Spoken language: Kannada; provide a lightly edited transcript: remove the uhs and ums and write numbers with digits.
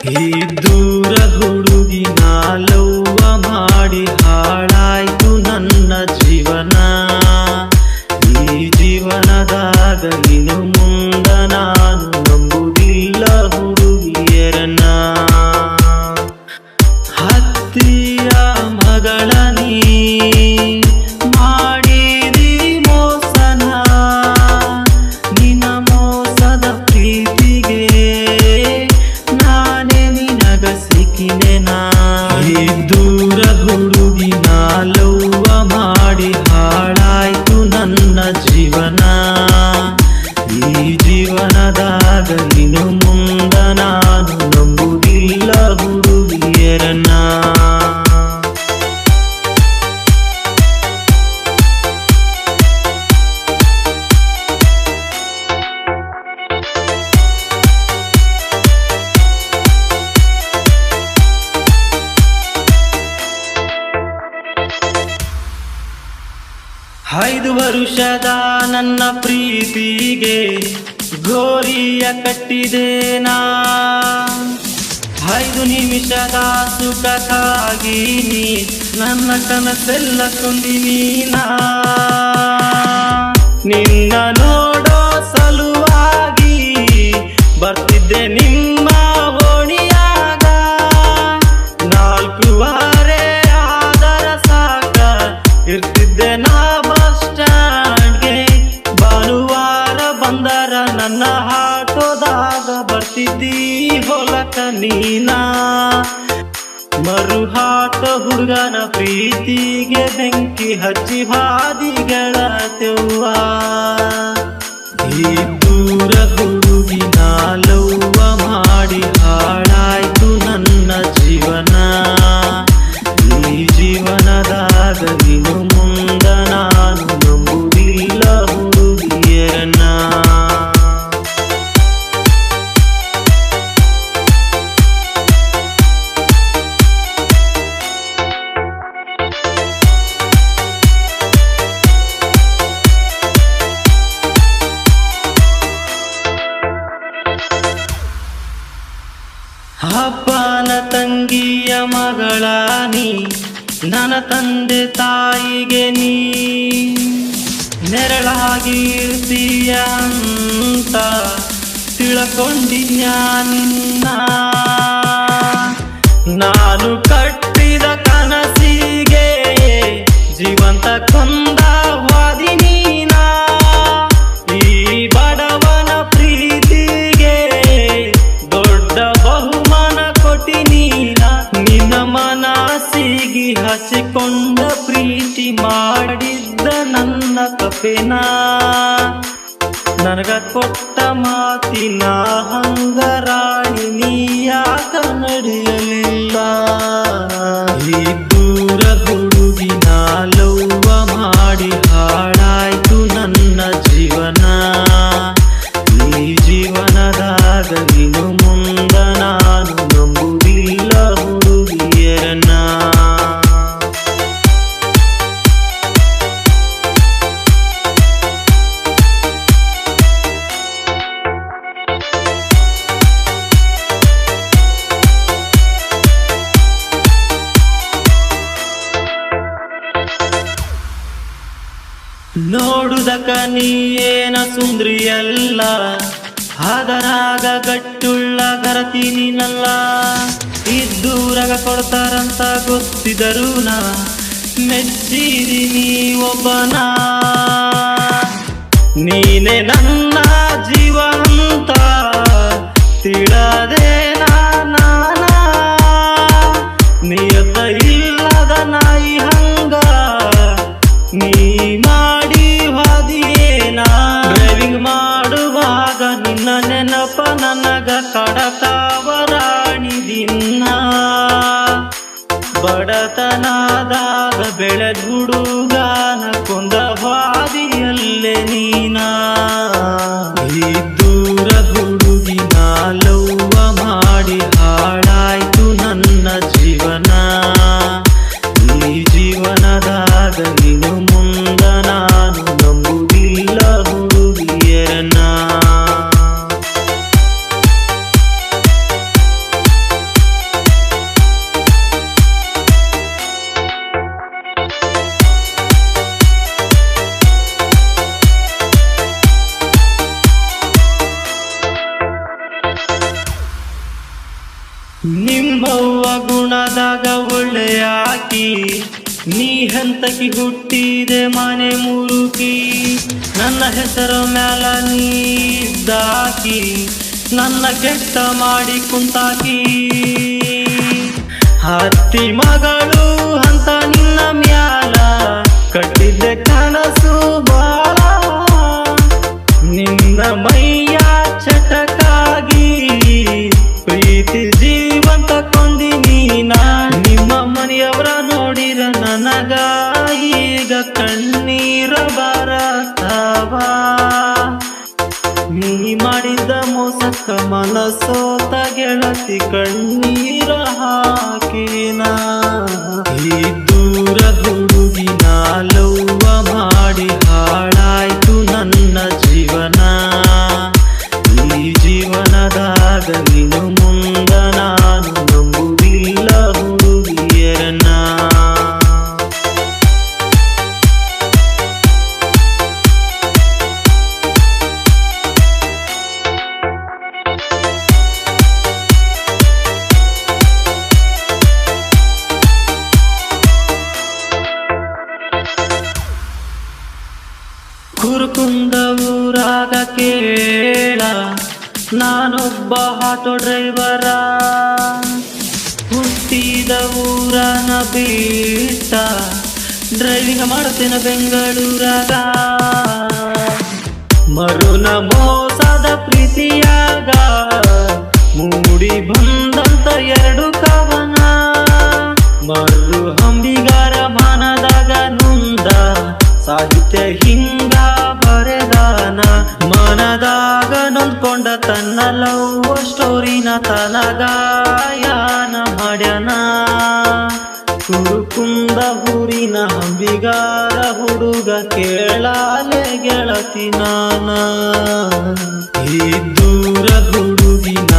ಈ ದೂರ ಹುಡುಗಿನ ಲವ್ವ ಮಾಡಿ ಹಾಳಾಯ್ತು ನನ್ನ ಜೀವನ. ಈ ಜೀವನದಾಗ ಇನ್ನು ಮುಂದ ನಾನು ನಂಬುದಿಲ್ಲ ಹುಡುಗಿಯರನ್ನ. ಹತ್ತಿರ ಮಗಳ ನೀ ಮಾಡಿದಿ ಮೋಸನ, ನಿನ್ನ ಮೋಸದ ಪ್ರೀತಿಗೆ ನಾನೇ ನಿನಗ ಸಿಕ್ಕಿನೆನಾ. ಈ ದೂರ ಹುಡುಗಿನ ಲವ್ವ ಮಾಡಿ ಹಾಳಾಯ್ತು ನನ್ನ ಜೀವನ. ಈ ಜೀವನದಾಗ ಇನ್ನು ಮುಂದ ನಾನು ನಂಬುದಿಲ್ಲ ಹುಡುಗಿಯರನ್ನ. ಐದು ವರುಷದ ನನ್ನ ಪ್ರೀತಿಗೆ ಗೋರಿಯ ಕಟ್ಟಿದೇನಾ. 5 ನಿಮಿಷದ ಸುಖಕ್ಕಾಗಿ ನೀ ನನ್ನ ಕನಸೆಲ್ಲ ಕೊಂದಿನೀನಾ. ನಿನ್ನ ನೋಡೋ ಸಲುವಾಗಿ ಬರ್ತಿದ್ದೆ ನಿಮ್ಮ ಓಣಿಯಾಗ. 4 ವಾರೆ ಆದರ ಸಾಕ ಇರ್ತಿದ್ದೆ ನಾ ಬಸ್ ಸ್ಟ್ಯಾಂಡ್ಗೆ. ಭಾನುವಾರ ಬಂದರ ನನ್ನ ಆಟೋದಾಗ ಬರ್ತಿದ್ದಿ ಹೊಲಕ ನೀನಾ. ಮರುಹಾಟ ಹುಡುಗನ ಪ್ರೀತಿಗೆ ಬೆಂಕಿ ಹಚ್ಚಿ ಹಾದಿಗಳ ತೆವ್ವ. ಈ ದೂರ ಹುಡುಗಿನ ಲವ್ವ ಮಾಡಿ ಹಾಳಾಯ್ತು ನನ್ನ ಜೀವನ. ಈ ಜೀವನದಾಗ ಇನ್ನು ಮುಂದ ನಾನು ನಂಬುದಿಲ್ಲ ಹುಡುಗಿಯರನ್ನ. ಅಪ್ಪನ ತಂಗಿಯ ಮಗಳ ನೀ, ನನ್ನ ತಂದೆ ತಾಯಿಗೆ ನೀ ನೆರಳಾಗಿರ್ತೀಯ ಅಂತ ತಿಳ್ಕೊಂಡಿದ್ಯ ನಿನ್ನ. ನಾನು ಕಟ್ಟಿದ ಕನಸಿಗೆ ಜೀವಂತ ಕೊಂದ ವಾದಿ ನೀನಾ. ಈ ಬಡವನ ಪ್ರೀತಿಗೆ ದೊಡ್ಡ ಬಹುಮಾನ ಕೊಟ್ಟಿ ನೀನಾ. ನಿನ್ನ ಮನಸ್ಸಿಗೆ ಹಚ್ಚಿಕೊಂಡ ಪ್ರೀತಿ ಮಾಡಿದ್ದ ನನ್ನ ಕಪೆನಾ. ನನಗ ಕೊಟ್ಟ ಮಾತಿನ ಹಂಗ ರಾಣಿ ನೀ ಯಾಕ ನಡೆಯಲಿಲ್ಲ. ಈ ದೂರ ಹುಡುಗಿನ ಲವ್ವ ಮಾಡಿ ಹಾಳಾಯ್ತು ನನ್ನ ಜೀವನ. ಈ ಜೀವನದಾಗ ಇನ್ನು ಮುಂದ ನಾನು ನಂಬುದಿಲ್ಲ ಹುಡುಗಿಯರನ್ನ. ನೋಡುದಕ ನೀ ಏನ ಸುಂದ್ರಿಯಲ್ಲ, ಅದರಾಗ ಗಟ್ಟುಳ್ಳ ಗರತಿ ನೀನಲ್ಲ. ಇದ್ದೂರಾಗ ಕೊಡ್ತಾರಂತ ಗೊತ್ತಿದರೂ ನಾ ಮೆಚ್ಚಿದಿ ನೀ ಒಬ್ಬನ. ನೀನೆ ನನ್ನ ಜೀವ ಅಂತ ತಿಳದೆ ನಾನ. ನಿಯತ ಇಲ್ಲದ ನಾಯಿ ಹಂಗ ನೀ ಮಾಡಿ ಹಾದಿಯೇನಾ. ಡ್ರೈವಿಂಗ್ ಮಾಡುವಾಗ ನಿನ್ನ ನೆನಪ ನನಗ ಕಡಕಾವರಾಣಿ ದಿನ. ಬಡತನದಾಗ ಬೆಳೆದ ಹುಡುಗನ ಕೊಂದ ಹಾದಿಯಲ್ಲೇ ನೀನಾ. ಈ ದೂರ ಹುಡುಗಿನ ಲವ್ವ ಮಾಡಿ ಹಾಳಾಯ್ತು ನನ್ನ ಜೀವನ. ಈ ಜೀವನದಾಗ ಇನ್ನು ಮುಂದ ನಾನು ನಂಬುದಿಲ್ಲ ಹುಡುಗಿಯರನ್ನ. ನಿಮ್ಮವ್ವ ಗುಣದಾಗ ಒಳ್ಳೆಯಾಕಿ, ನೀ ಹಂತಕಿ ಹುಟ್ಟಿದೆ ಮನೆ ಮುರುಕಿ. ನನ್ನ ಹೆಸರ ಮ್ಯಾಲ ನೀದ್ದಾಕಿ, ನನ್ನ ಕೆಟ್ಟ ಮಾಡಿ ಕುಂತಾಕಿ. ಹತ್ತಿ ಮಗಳು ಅಂತ ನಿನ್ನ ಮ್ಯಾಲ ಕಟ್ಟಿದ್ದೆ ಕನಸು ಬಾಳ. ನಿನ್ನ ಮೈಯ ಚಟಕಾಗಿ ಪ್ರೀತಿ ಜೀವಂತ ಕೊಂದಿನಿ ನಾ. ನಿಮ್ಮ ಮನೆಯವರ ನೋಡಿರ ನನಗ ಈಗ ಕಣ್ಣೀರ ಬರತಾವ. ನೀ ಮಾಡಿದ ಮೋಸಕ್ಕ ಮನಸೋತ ಗೆಳತಿ ಕಣ್ಣೀರ ಹಾಕಿನ. ಈ ದೂರ ಹುಡುಗಿನ ಲವ್ವ ಮಾಡಿ ಹಾಳಾಯ್ತು ನನ್ನ ಜೀವನ. ಈ ಜೀವನದಾಗ ನೀನು ಮುಂದ ನಾನು ನಂಬುವುದಿಲ್ಲ ಹುಡುಗಿಯರನ್ನ. ಕುರುಕುಂದ ಊರಾಗ ಕೇಳ, ನಾನೊಬ್ಬ ಆಟೋ ಡ್ರೈವರ. ಹುಟ್ಟಿದ ಊರನ ಬಿಟ್ಟ ಡ್ರೈವಿಂಗ್ ಮಾಡ್ತೇನೆ ಬೆಂಗಳೂರಾಗ. ಮರುನ ಮೋಸದ ಪ್ರೀತಿಯಾಗ ಮೂಡಿ ಬಂದಂತ ಎರಡು ಕವನ. ಮರು ಹಂಬಿಗಾರ ಮನದಾಗ ನುಂದ ಸಾಹಿತ್ಯ ಹಿಂಗ ಬರೆದಾನ. ಮನದಾಗ ನೊಂದ್ಕೊಂಡ ತನ್ನ ಲವ್ ಸ್ಟೋರಿನ ತನ ಗಾಯನ ಮಾಡ್ಯಾನ. ಕುರುಕುಂದ ಊರಿನ ಹಂಬಿಗಾರ ಹುಡುಗ ಕೇಳಾಲೆ ಗೆಳತಿ ನಾನ. ಈ ದೂರ ಹುಡುಗಿನ